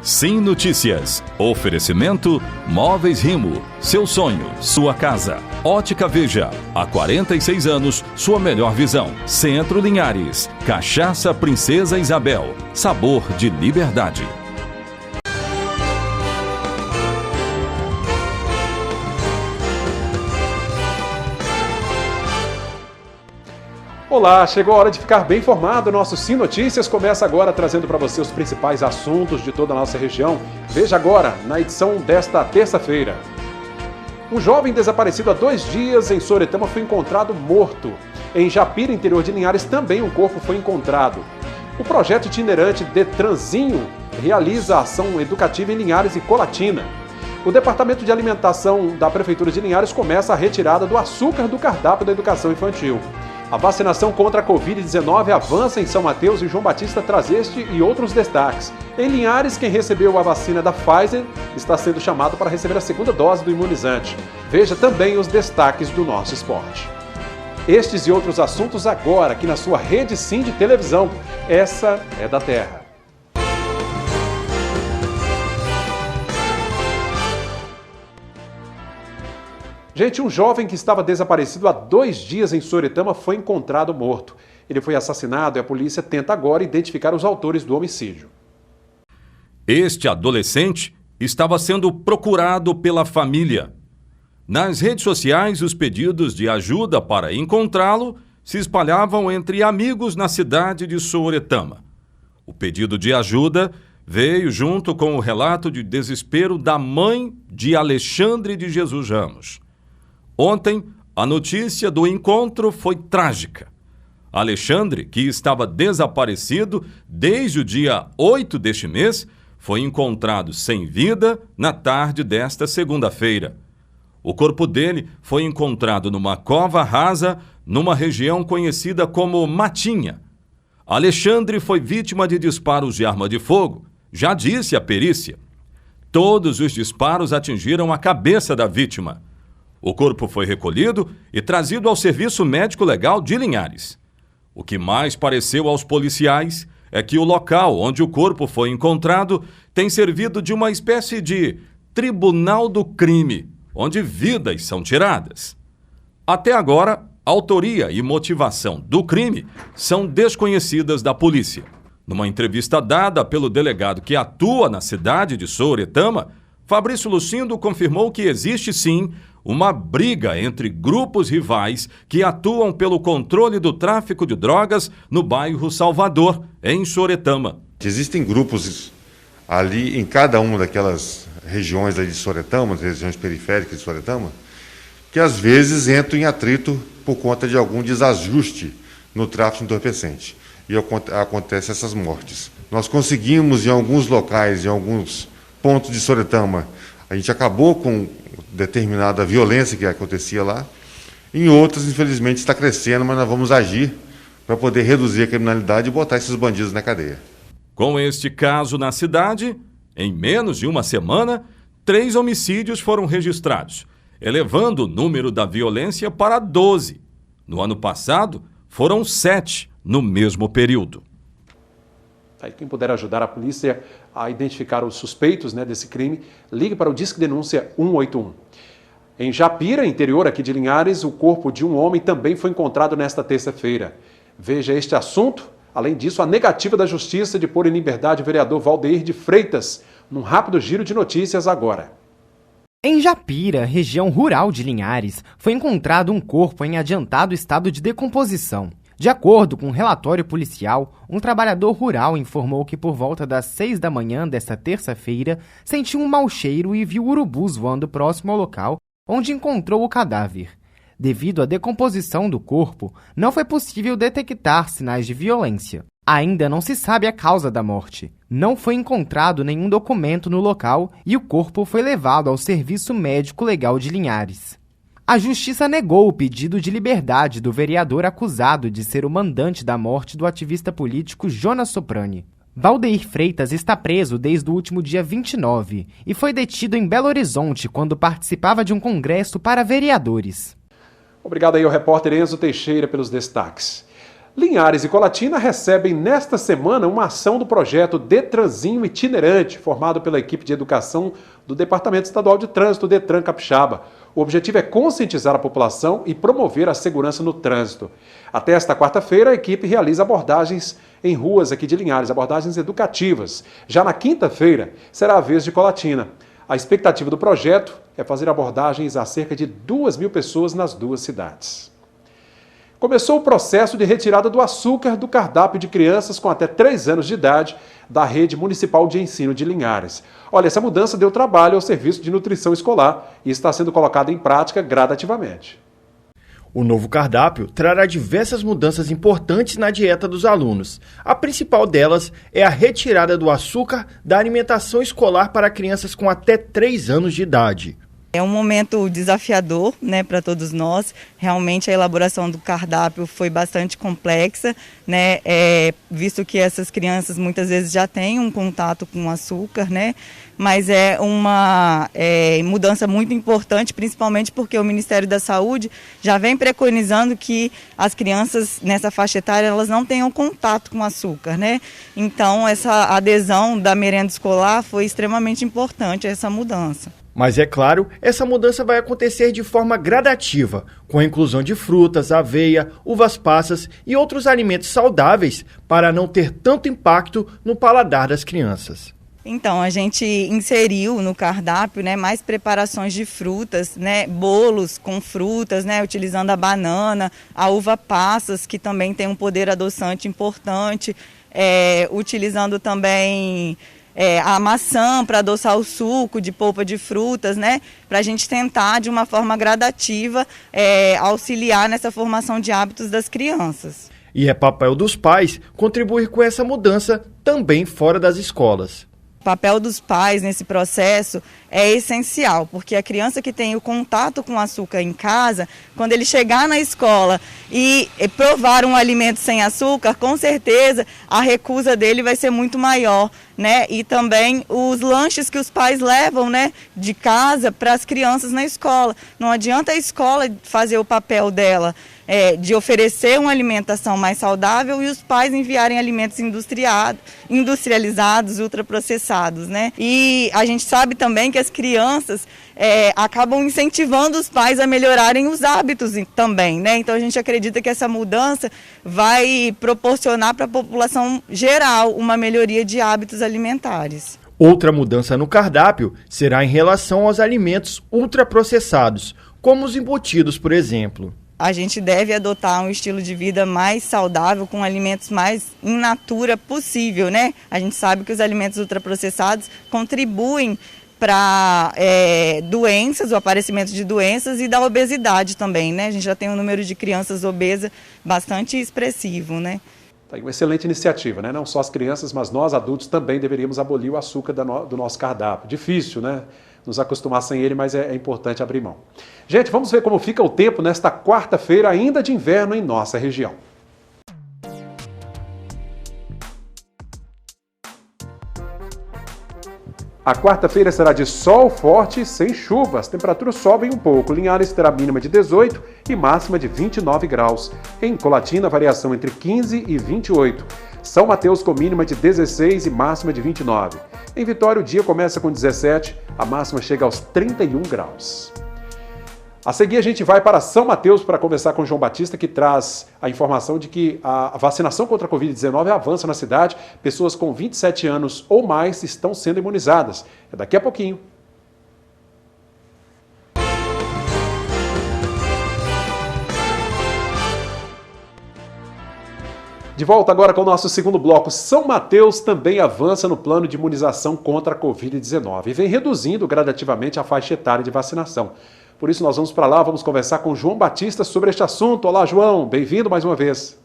Sim Notícias. Oferecimento Móveis Rimo. Seu sonho, sua casa. Ótica Veja. Há 46 anos, sua melhor visão. Centro Linhares. Cachaça Princesa Isabel. Sabor de liberdade. Olá, chegou a hora de ficar bem informado. Nosso Sim Notícias começa agora trazendo para você os principais assuntos de toda a nossa região. Veja agora, na edição desta terça-feira. Um jovem desaparecido há 2 dias em Sooretama foi encontrado morto. Em Japira, interior de Linhares, também um corpo foi encontrado. O projeto itinerante Detranzinho realiza ação educativa em Linhares e Colatina. O Departamento de Alimentação da Prefeitura de Linhares começa a retirada do açúcar do cardápio da educação infantil. A vacinação contra a Covid-19 avança em São Mateus e João Batista traz este e outros destaques. Em Linhares, quem recebeu a vacina da Pfizer está sendo chamado para receber a segunda dose do imunizante. Veja também os destaques do nosso esporte. Estes e outros assuntos agora aqui na sua Rede Sim de televisão. Essa é da Terra. Gente, um jovem que estava desaparecido há 2 dias em Sooretama foi encontrado morto. Ele foi assassinado e a polícia tenta agora identificar os autores do homicídio. Este adolescente estava sendo procurado pela família. Nas redes sociais, os pedidos de ajuda para encontrá-lo se espalhavam entre amigos na cidade de Sooretama. O pedido de ajuda veio junto com o relato de desespero da mãe de Alexandre de Jesus Ramos. Ontem, a notícia do encontro foi trágica. Alexandre, que estava desaparecido desde o dia 8 deste mês, foi encontrado sem vida na tarde desta segunda-feira. O corpo dele foi encontrado numa cova rasa, numa região conhecida como Matinha. Alexandre foi vítima de disparos de arma de fogo, já disse a perícia. Todos os disparos atingiram a cabeça da vítima. O corpo foi recolhido e trazido ao Serviço Médico Legal de Linhares. O que mais pareceu aos policiais é que o local onde o corpo foi encontrado tem servido de uma espécie de tribunal do crime, onde vidas são tiradas. Até agora, autoria e motivação do crime são desconhecidas da polícia. Numa entrevista dada pelo delegado que atua na cidade de Sooretama, Fabrício Lucindo confirmou que existe sim uma briga entre grupos rivais que atuam pelo controle do tráfico de drogas no bairro Salvador, em Sooretama. Existem grupos ali em cada uma daquelas regiões ali de Sooretama, regiões periféricas de Sooretama, que às vezes entram em atrito por conta de algum desajuste no tráfico entorpecente. E acontecem essas mortes. Nós conseguimos em alguns locais, em alguns pontos de Sooretama, a gente acabou com determinada violência que acontecia lá. Em outras, infelizmente, está crescendo, mas nós vamos agir para poder reduzir a criminalidade e botar esses bandidos na cadeia. Com este caso na cidade, em menos de uma semana, 3 homicídios foram registrados, elevando o número da violência para 12. No ano passado, foram 7 no mesmo período. Quem puder ajudar a polícia a identificar os suspeitos desse crime, ligue para o Disque Denúncia 181. Em Japira, interior aqui de Linhares, o corpo de um homem também foi encontrado nesta terça-feira. Veja este assunto. Além disso, a negativa da Justiça de pôr em liberdade o vereador Valdeir de Freitas, num rápido giro de notícias agora. Em Japira, região rural de Linhares, foi encontrado um corpo em adiantado estado de decomposição. De acordo com um relatório policial, um trabalhador rural informou que por volta das 6 da manhã desta terça-feira sentiu um mau cheiro e viu urubus voando próximo ao local onde encontrou o cadáver. Devido à decomposição do corpo, não foi possível detectar sinais de violência. Ainda não se sabe a causa da morte. Não foi encontrado nenhum documento no local e o corpo foi levado ao Serviço Médico Legal de Linhares. A Justiça negou o pedido de liberdade do vereador acusado de ser o mandante da morte do ativista político Jonas Soprani. Valdeir Freitas está preso desde o último dia 29 e foi detido em Belo Horizonte quando participava de um congresso para vereadores. Obrigado aí ao repórter Enzo Teixeira pelos destaques. Linhares e Colatina recebem nesta semana uma ação do projeto Detranzinho Itinerante, formado pela equipe de educação do Departamento Estadual de Trânsito, Detran Capixaba. O objetivo é conscientizar a população e promover a segurança no trânsito. Até esta quarta-feira, a equipe realiza abordagens em ruas aqui de Linhares, abordagens educativas. Já na quinta-feira, será a vez de Colatina. A expectativa do projeto é fazer abordagens a cerca de 2.000 pessoas nas duas cidades. Começou o processo de retirada do açúcar do cardápio de crianças com até 3 anos de idade da Rede Municipal de Ensino de Linhares. Olha, essa mudança deu trabalho ao Serviço de Nutrição Escolar e está sendo colocada em prática gradativamente. O novo cardápio trará diversas mudanças importantes na dieta dos alunos. A principal delas é a retirada do açúcar da alimentação escolar para crianças com até 3 anos de idade. É um momento desafiador, né, para todos nós. Realmente a elaboração do cardápio foi bastante complexa, né, visto que essas crianças muitas vezes já têm um contato com açúcar, né, mas é uma mudança muito importante, principalmente porque o Ministério da Saúde já vem preconizando que as crianças nessa faixa etária elas não tenham contato com açúcar, né? Então essa adesão da merenda escolar foi extremamente importante, essa mudança. Mas é claro, essa mudança vai acontecer de forma gradativa, com a inclusão de frutas, aveia, uvas passas e outros alimentos saudáveis para não ter tanto impacto no paladar das crianças. Então, a gente inseriu no cardápio, né, mais preparações de frutas, né, bolos com frutas, né, utilizando a banana, a uva passas, que também tem um poder adoçante importante, utilizando também a maçã para adoçar o suco de polpa de frutas, né, para a gente tentar, de uma forma gradativa, auxiliar nessa formação de hábitos das crianças. E é papel dos pais contribuir com essa mudança também fora das escolas. O papel dos pais nesse processo é essencial, porque a criança que tem o contato com açúcar em casa, quando ele chegar na escola e provar um alimento sem açúcar, com certeza a recusa dele vai ser muito maior, né? E também os lanches que os pais levam, né, de casa para as crianças na escola. Não adianta a escola fazer o papel dela de oferecer uma alimentação mais saudável e os pais enviarem alimentos industrializados, ultraprocessados, né? E a gente sabe também que as crianças acabam incentivando os pais a melhorarem os hábitos também, né? Então a gente acredita que essa mudança vai proporcionar para a população geral uma melhoria de hábitos alimentares. Outra mudança no cardápio será em relação aos alimentos ultraprocessados, como os embutidos, por exemplo. A gente deve adotar um estilo de vida mais saudável, com alimentos mais in natura possível, né? A gente sabe que os alimentos ultraprocessados contribuem para doenças, o aparecimento de doenças e da obesidade também, né? A gente já tem um número de crianças obesas bastante expressivo, né? Tá aí uma excelente iniciativa, né? Não só as crianças, mas nós adultos também deveríamos abolir o açúcar do nosso cardápio. Difícil, né? Nos acostumar sem ele, mas é importante abrir mão. Gente, vamos ver como fica o tempo nesta quarta-feira, ainda de inverno, em nossa região. A quarta-feira será de sol forte sem chuva. As temperaturas sobem um pouco. Linhares terá mínima de 18 e máxima de 29 graus. Em Colatina, variação entre 15 e 28. São Mateus com mínima de 16 e máxima de 29. Em Vitória, o dia começa com 17, a máxima chega aos 31 graus. A seguir, a gente vai para São Mateus para conversar com o João Batista, que traz a informação de que a vacinação contra a Covid-19 avança na cidade. Pessoas com 27 anos ou mais estão sendo imunizadas. É daqui a pouquinho. De volta agora com o nosso segundo bloco. São Mateus também avança no plano de imunização contra a Covid-19 e vem reduzindo gradativamente a faixa etária de vacinação. Por isso nós vamos para lá, vamos conversar com João Batista sobre este assunto. Olá, João, bem-vindo mais uma vez.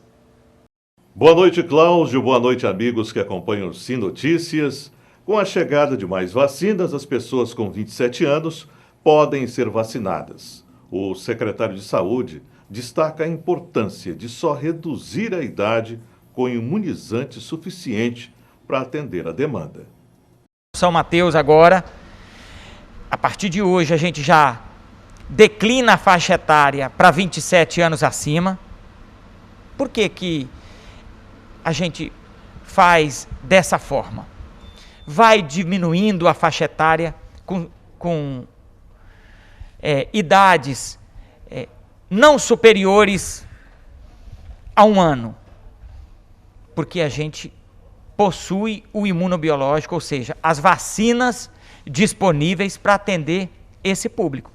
Boa noite, Cláudio. Boa noite, amigos que acompanham o Sim Notícias. Com a chegada de mais vacinas, as pessoas com 27 anos podem ser vacinadas. O secretário de Saúde destaca a importância de só reduzir a idade com imunizante suficiente para atender a demanda. São Mateus agora, a partir de hoje, a gente já declina a faixa etária para 27 anos acima. Por que a gente faz dessa forma? Vai diminuindo a faixa etária com idades não superiores a 1 ano, porque a gente possui o imunobiológico, ou seja, as vacinas disponíveis para atender esse público.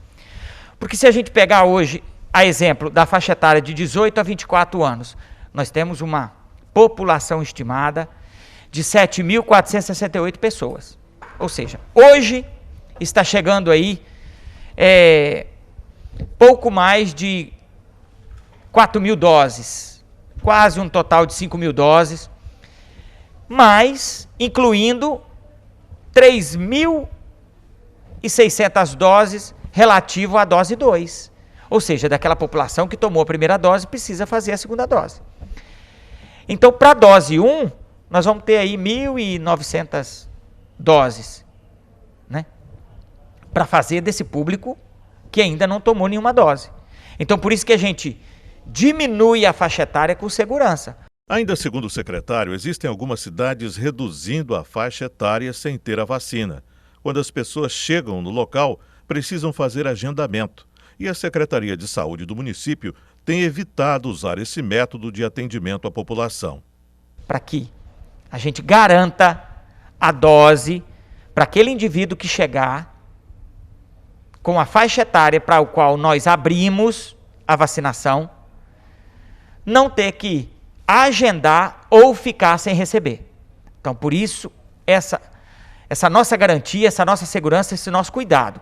Porque se a gente pegar hoje, a exemplo da faixa etária de 18 a 24 anos, nós temos uma população estimada de 7.468 pessoas. Ou seja, hoje está chegando aí pouco mais de 4.000 doses, quase um total de 5.000 doses, mas incluindo 3.600 doses relativo à dose 2. Ou seja, daquela população que tomou a primeira dose precisa fazer a segunda dose. Então, para a dose 1, nós vamos ter aí 1.900 doses, né? Para fazer desse público que ainda não tomou nenhuma dose. Então, por isso que a gente diminui a faixa etária com segurança. Ainda segundo o secretário, existem algumas cidades reduzindo a faixa etária sem ter a vacina. Quando as pessoas chegam no local, precisam fazer agendamento. E a Secretaria de Saúde do município tem evitado usar esse método de atendimento à população. Para que a gente garanta a dose para aquele indivíduo que chegar com a faixa etária para o qual nós abrimos a vacinação, não ter que agendar ou ficar sem receber. Então, por isso, essa nossa garantia, essa nossa segurança, esse nosso cuidado.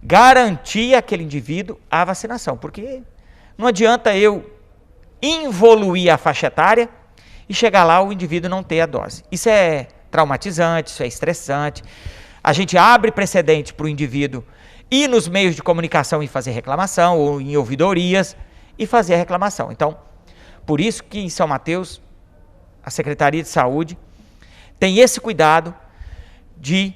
Garantir aquele indivíduo a vacinação, porque não adianta eu involuir a faixa etária e chegar lá o indivíduo não ter a dose. Isso é traumatizante, isso é estressante. A gente abre precedente para o indivíduo ir nos meios de comunicação e fazer reclamação, ou em ouvidorias e fazer a reclamação. Então, por isso que em São Mateus, a Secretaria de Saúde tem esse cuidado de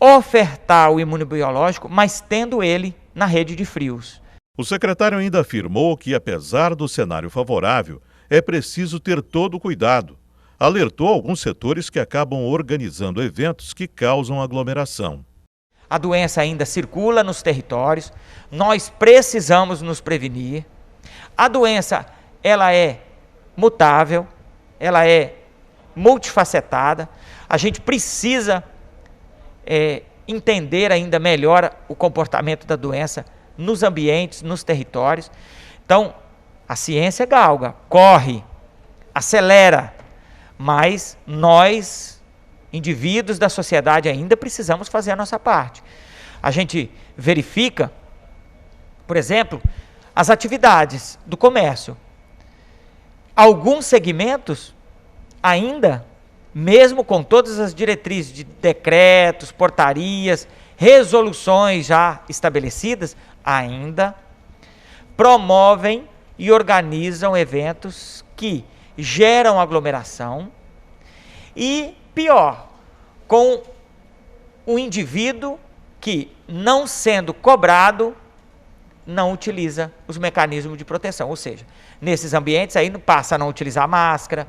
ofertar o imunobiológico, mas tendo ele na rede de frios. O secretário ainda afirmou que, apesar do cenário favorável, é preciso ter todo o cuidado. Alertou alguns setores que acabam organizando eventos que causam aglomeração. A doença ainda circula nos territórios, nós precisamos nos prevenir. A doença, ela é mutável, ela é multifacetada, a gente precisa entender ainda melhor o comportamento da doença nos ambientes, nos territórios. Então, a ciência galga, corre, acelera, mas nós, indivíduos da sociedade, ainda precisamos fazer a nossa parte. A gente verifica, por exemplo, as atividades do comércio. Alguns segmentos ainda, mesmo com todas as diretrizes de decretos, portarias, resoluções já estabelecidas, ainda promovem e organizam eventos que geram aglomeração e, pior, com o indivíduo que, não sendo cobrado, não utiliza os mecanismos de proteção. Ou seja, nesses ambientes aí passa a não utilizar máscara,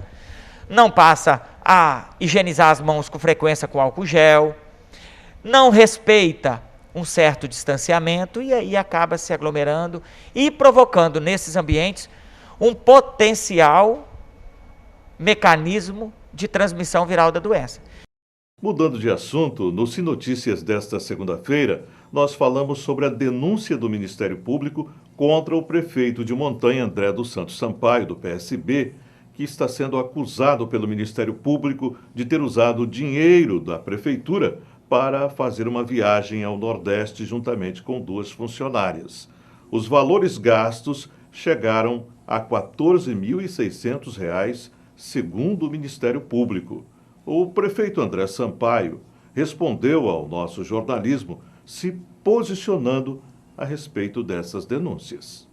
não passa a higienizar as mãos com frequência com álcool gel, não respeita um certo distanciamento e aí acaba se aglomerando e provocando nesses ambientes um potencial mecanismo de transmissão viral da doença. Mudando de assunto, no Sinotícias desta segunda-feira, nós falamos sobre a denúncia do Ministério Público contra o prefeito de Montanha, André dos Santos Sampaio, do PSB, que está sendo acusado pelo Ministério Público de ter usado dinheiro da prefeitura para fazer uma viagem ao Nordeste juntamente com 2 funcionárias. Os valores gastos chegaram a R$ 14.600, segundo o Ministério Público. O prefeito André Sampaio respondeu ao nosso jornalismo se posicionando a respeito dessas denúncias.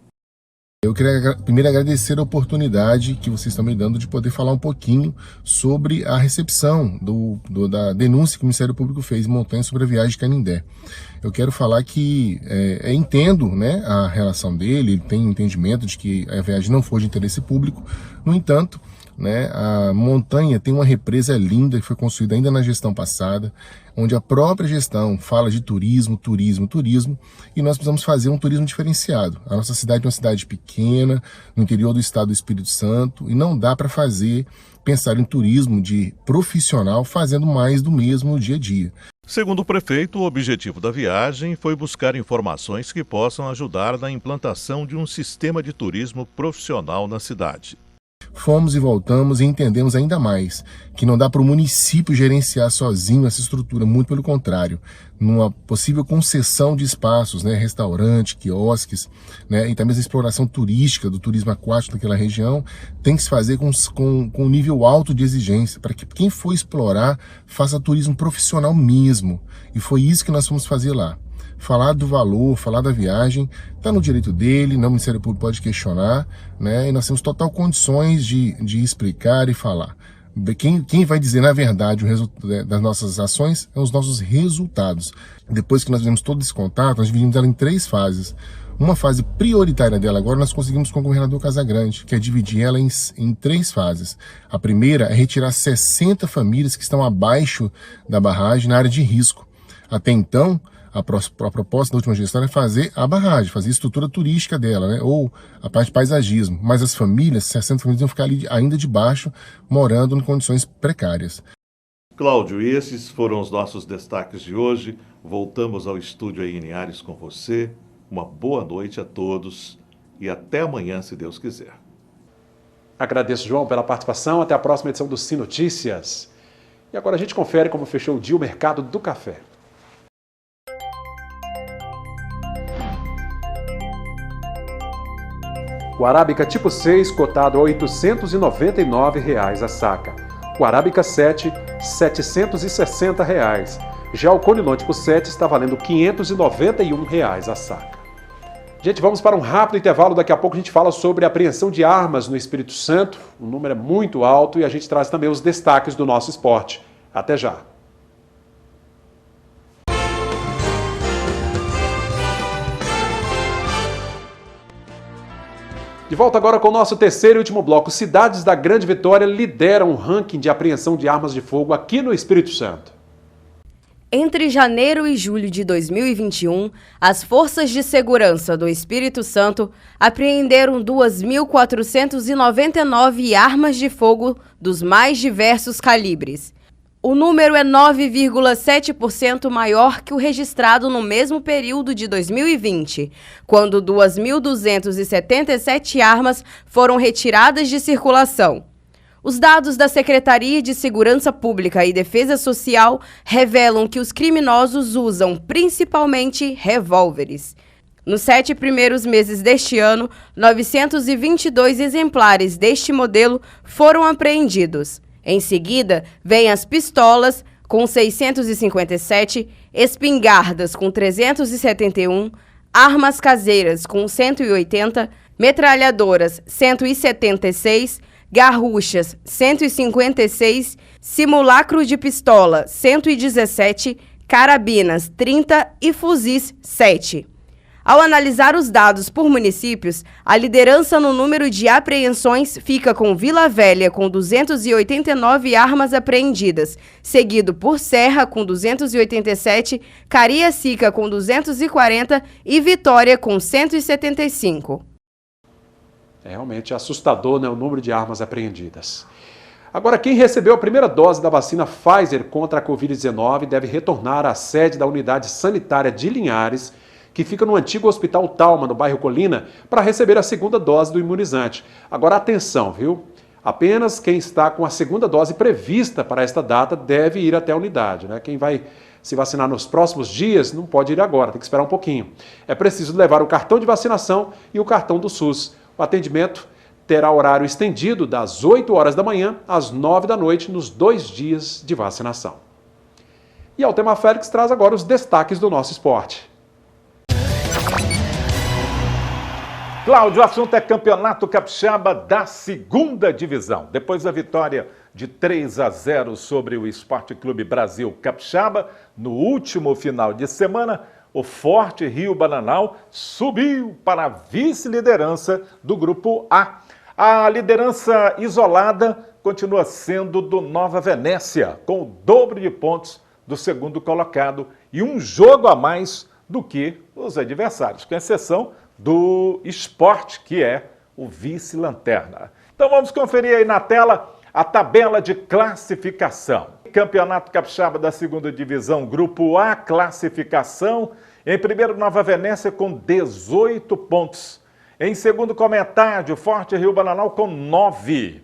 Eu queria primeiro agradecer a oportunidade que vocês estão me dando de poder falar um pouquinho sobre a recepção da denúncia que o Ministério Público fez em Montanha sobre a viagem de Canindé. Eu quero falar que entendo, né, a relação dele, ele tem entendimento de que a viagem não foi de interesse público. No entanto, né? A montanha tem uma represa linda que foi construída ainda na gestão passada, onde a própria gestão fala de turismo, e nós precisamos fazer um turismo diferenciado. A nossa cidade é uma cidade pequena, no interior do estado do Espírito Santo, e não dá para pensar em turismo de profissional fazendo mais do mesmo no dia a dia. Segundo o prefeito, o objetivo da viagem foi buscar informações que possam ajudar na implantação de um sistema de turismo profissional na cidade. Fomos e voltamos e entendemos ainda mais que não dá para o município gerenciar sozinho essa estrutura, muito pelo contrário. Numa possível concessão de espaços, né, restaurante, quiosques, né, e também a exploração turística do turismo aquático daquela região, tem que se fazer com um nível alto de exigência, para que quem for explorar faça turismo profissional mesmo. E foi isso que nós fomos fazer lá. Falar do valor, falar da viagem, está no direito dele, o Ministério Público pode questionar, né? E nós temos total condições de explicar e falar. Quem vai dizer, na verdade, o resultado das nossas ações é os nossos resultados. Depois que nós fizemos todo esse contato, nós dividimos ela em 3 fases. Uma fase prioritária dela agora nós conseguimos com o governador Casagrande, que é dividir ela em 3 fases. A primeira é retirar 60 famílias que estão abaixo da barragem na área de risco. Até então, a proposta da última gestão é fazer a barragem, fazer a estrutura turística dela, né? Ou a parte de paisagismo. Mas as famílias, 60 famílias, vão ficar ali ainda debaixo, morando em condições precárias. Cláudio, esses foram os nossos destaques de hoje. Voltamos ao estúdio aí em Linhares com você. Uma boa noite a todos e até amanhã, se Deus quiser. Agradeço, João, pela participação. Até a próxima edição do Sim Notícias. E agora a gente confere como fechou o dia o mercado do café. O Arábica tipo 6, cotado a R$ 899 a saca. O Arábica 7, R$ 760. Já o Conilon tipo 7 está valendo R$ 591 a saca. Gente, vamos para um rápido intervalo. Daqui a pouco a gente fala sobre a apreensão de armas no Espírito Santo. O número é muito alto e a gente traz também os destaques do nosso esporte. Até já. De volta agora com o nosso terceiro e último bloco. Cidades da Grande Vitória lideram o ranking de apreensão de armas de fogo aqui no Espírito Santo. Entre janeiro e julho de 2021, as forças de segurança do Espírito Santo apreenderam 2.499 armas de fogo dos mais diversos calibres. O número é 9,7% maior que o registrado no mesmo período de 2020, quando 2.277 armas foram retiradas de circulação. Os dados da Secretaria de Segurança Pública e Defesa Social revelam que os criminosos usam principalmente revólveres. Nos 7 primeiros meses deste ano, 922 exemplares deste modelo foram apreendidos. Em seguida, vêm as pistolas, com 657, espingardas, com 371, armas caseiras, com 180, metralhadoras, 176, garruchas, 156, simulacro de pistola, 117, carabinas, 30 e fuzis, 7. Ao analisar os dados por municípios, a liderança no número de apreensões fica com Vila Velha, com 289 armas apreendidas, seguido por Serra, com 287, Cariacica, com 240 e Vitória, com 175. É realmente assustador, né, o número de armas apreendidas. Agora, quem recebeu a primeira dose da vacina Pfizer contra a Covid-19 deve retornar à sede da unidade sanitária de Linhares, que fica no antigo Hospital Talma, no bairro Colina, para receber a segunda dose do imunizante. Agora, atenção, viu? Apenas quem está com a segunda dose prevista para esta data deve ir até a unidade, né? Quem vai se vacinar nos próximos dias não pode ir agora, tem que esperar um pouquinho. É preciso levar o cartão de vacinação e o cartão do SUS. O atendimento terá horário estendido das 8 horas da manhã às 9 da noite nos 2 dias de vacinação. E Altemar Félix traz agora os destaques do nosso esporte. Cláudio, o assunto é Campeonato Capixaba da 2ª Divisão. Depois da vitória de 3-0 sobre o Esporte Clube Brasil Capixaba, no último final de semana, o Forte Rio Bananal subiu para a vice-liderança do Grupo A. A liderança isolada continua sendo do Nova Venécia, com o dobro de pontos do segundo colocado e um jogo a mais do que os adversários, com exceção do Sport, que é o vice-lanterna. Então vamos conferir aí na tela a tabela de classificação. Campeonato Capixaba da segunda divisão, Grupo A, classificação. Em primeiro, Nova Venécia com 18 pontos. Em segundo, Comentário, Forte Rio Bananal com 9.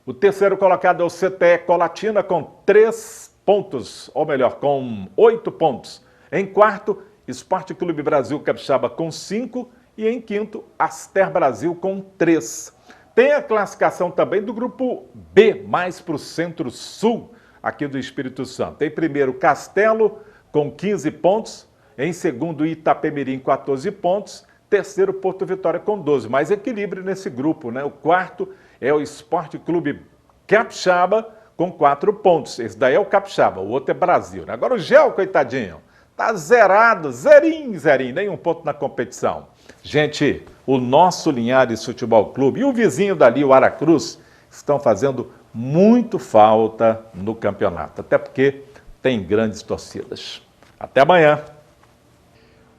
O terceiro colocado é o CTE Colatina com 3 pontos, ou melhor, com 8 pontos. Em quarto, Esporte Clube Brasil Capixaba com 5 e em quinto, Aster Brasil com 3. Tem a classificação também do grupo B, mais para o centro-sul aqui do Espírito Santo. Em primeiro, Castelo com 15 pontos. Em segundo, Itapemirim, 14 pontos. Terceiro, Porto Vitória com 12. Mais equilíbrio nesse grupo, né? O quarto é o Esporte Clube Capixaba com 4 pontos. Esse daí é o Capixaba, o outro é Brasil, né? Agora o Gel, coitadinho, tá zerado, zerinho, nenhum ponto na competição. Gente, o nosso Linhares Futebol Clube e o vizinho dali, o Aracruz, estão fazendo muito falta no campeonato, até porque tem grandes torcidas. Até amanhã.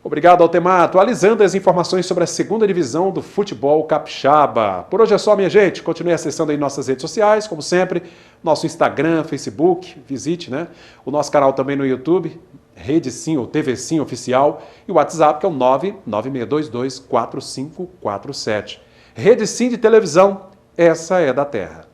Obrigado, Altemar. Atualizando as informações sobre a segunda divisão do futebol capixaba. Por hoje é só, minha gente. Continue acessando aí nossas redes sociais, como sempre, nosso Instagram, Facebook, visite, né? O nosso canal também no YouTube, Rede Sim ou TV Sim Oficial, e o WhatsApp, que é o 996224547. Rede Sim de televisão, essa é da terra.